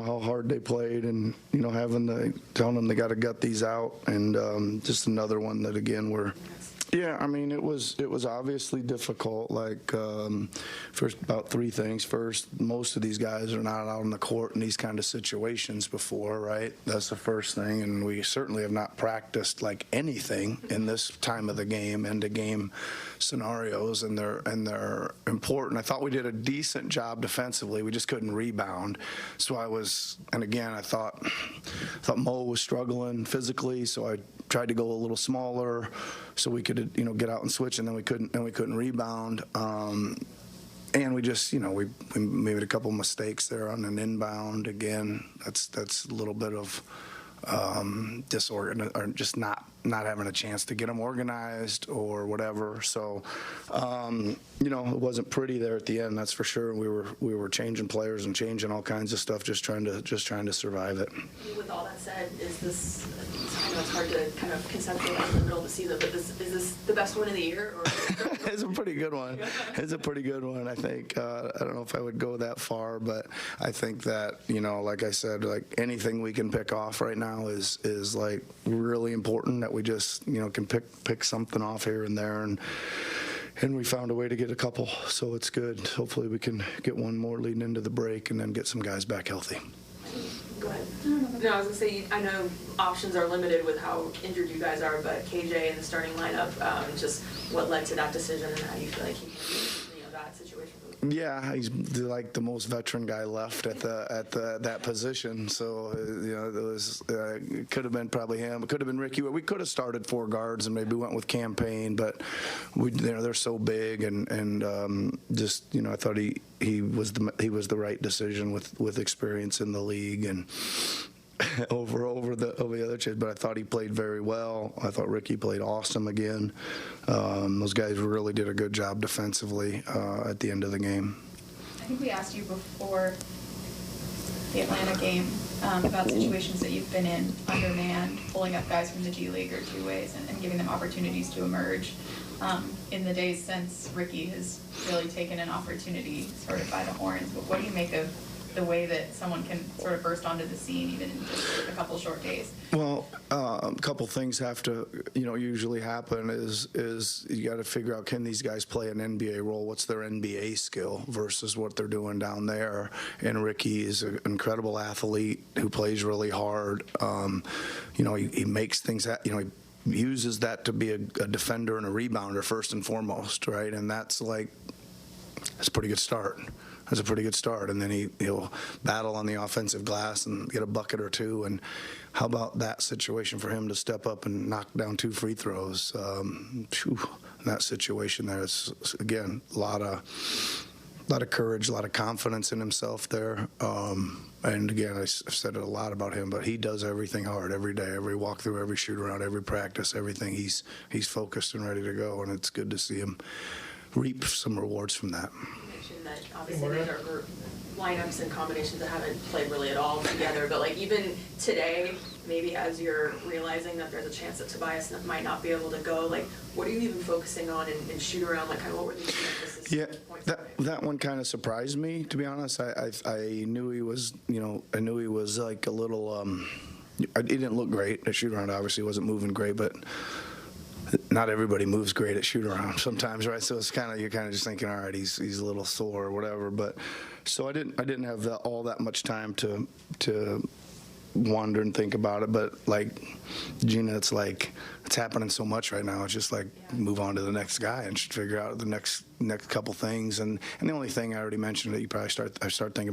how hard they played, and telling them they got to gut these out, and just another one that again Yeah, I mean, it was obviously difficult. Like, first, about three things. First, most of these guys are not out on the court in these kind of situations before, right? That's the first thing, and we certainly have not practiced like anything in this time of the game, end-of-game scenarios, and they're important. I thought we did a decent job defensively. We just couldn't rebound. So I thought Mo was struggling physically, so I tried to go a little smaller so we could get out and switch, and then we couldn't rebound. And we just we made a couple mistakes there on an inbound. Again, that's a little bit of disorganized, or just not having a chance to get them organized or whatever. So it wasn't pretty there at the end, that's for sure. We were changing players and changing all kinds of stuff, just trying to survive it. With all that said, is this, I know it's hard to kind of conceptualize in the middle of the season, but is this the best win of the year? Or It's a pretty good one. It's a pretty good one, I think. I don't know if I would go that far, but I think that, like I said, like anything we can pick off right now is like really important, that we just, can pick something off here and there, and we found a way to get a couple, so it's good. Hopefully we can get one more leading into the break and then get some guys back healthy. Go ahead. No, I was going to say, I know options are limited with how injured you guys are, but KJ in the starting lineup, just what led to that decision, and how do you feel like he can that situation? Yeah, he's like the most veteran guy left at that position. So it could have been probably him. It could have been Ricky. We could have started four guards and maybe went with Campaign, but they're so big, and just I thought he was the right decision with experience in the league and over the other kids, but I thought he played very well. I thought Ricky played awesome again. Those guys really did a good job defensively at the end of the game. I think we asked you before the Atlanta game about situations that you've been in undermanned, pulling up guys from the G League or two ways and giving them opportunities to emerge. In the days since, Ricky has really taken an opportunity sort of by the horns, but what do you make of the way that someone can sort of burst onto the scene even in just a couple short days? Well, a couple things have to, usually happen is you got to figure out, can these guys play an NBA role? What's their NBA skill versus what they're doing down there? And Ricky is an incredible athlete who plays really hard. He makes things, he uses that to be a defender and a rebounder first and foremost, right? And that's a pretty good start. That's a pretty good start, and then he'll battle on the offensive glass and get a bucket or two. And how about that situation for him to step up and knock down 2 free throws? In that situation there, it's again a lot of courage, a lot of confidence in himself there. And again, I've said it a lot about him, but he does everything hard every day, every walkthrough, every shoot around, every practice, everything. He's focused and ready to go, and it's good to see him reap some rewards from that. That obviously those are lineups and combinations that haven't played really at all together, but like even today, maybe as you're realizing that there's a chance that Tobias might not be able to go, like what are you even focusing on in shoot around? Like kind of what were the emphasis? Yeah, that one kind of surprised me, to be honest. I knew he was, I knew he was like a little. He didn't look great at shoot around. Obviously, he wasn't moving great, but not everybody moves great at shoot around sometimes, right? So it's you're kind of just thinking, all right, he's a little sore or whatever. But so I didn't have all that much time to wonder and think about it. But like Gina, it's happening so much right now. It's just move on to the next guy and figure out the next couple things. And the only thing I already mentioned that I start thinking about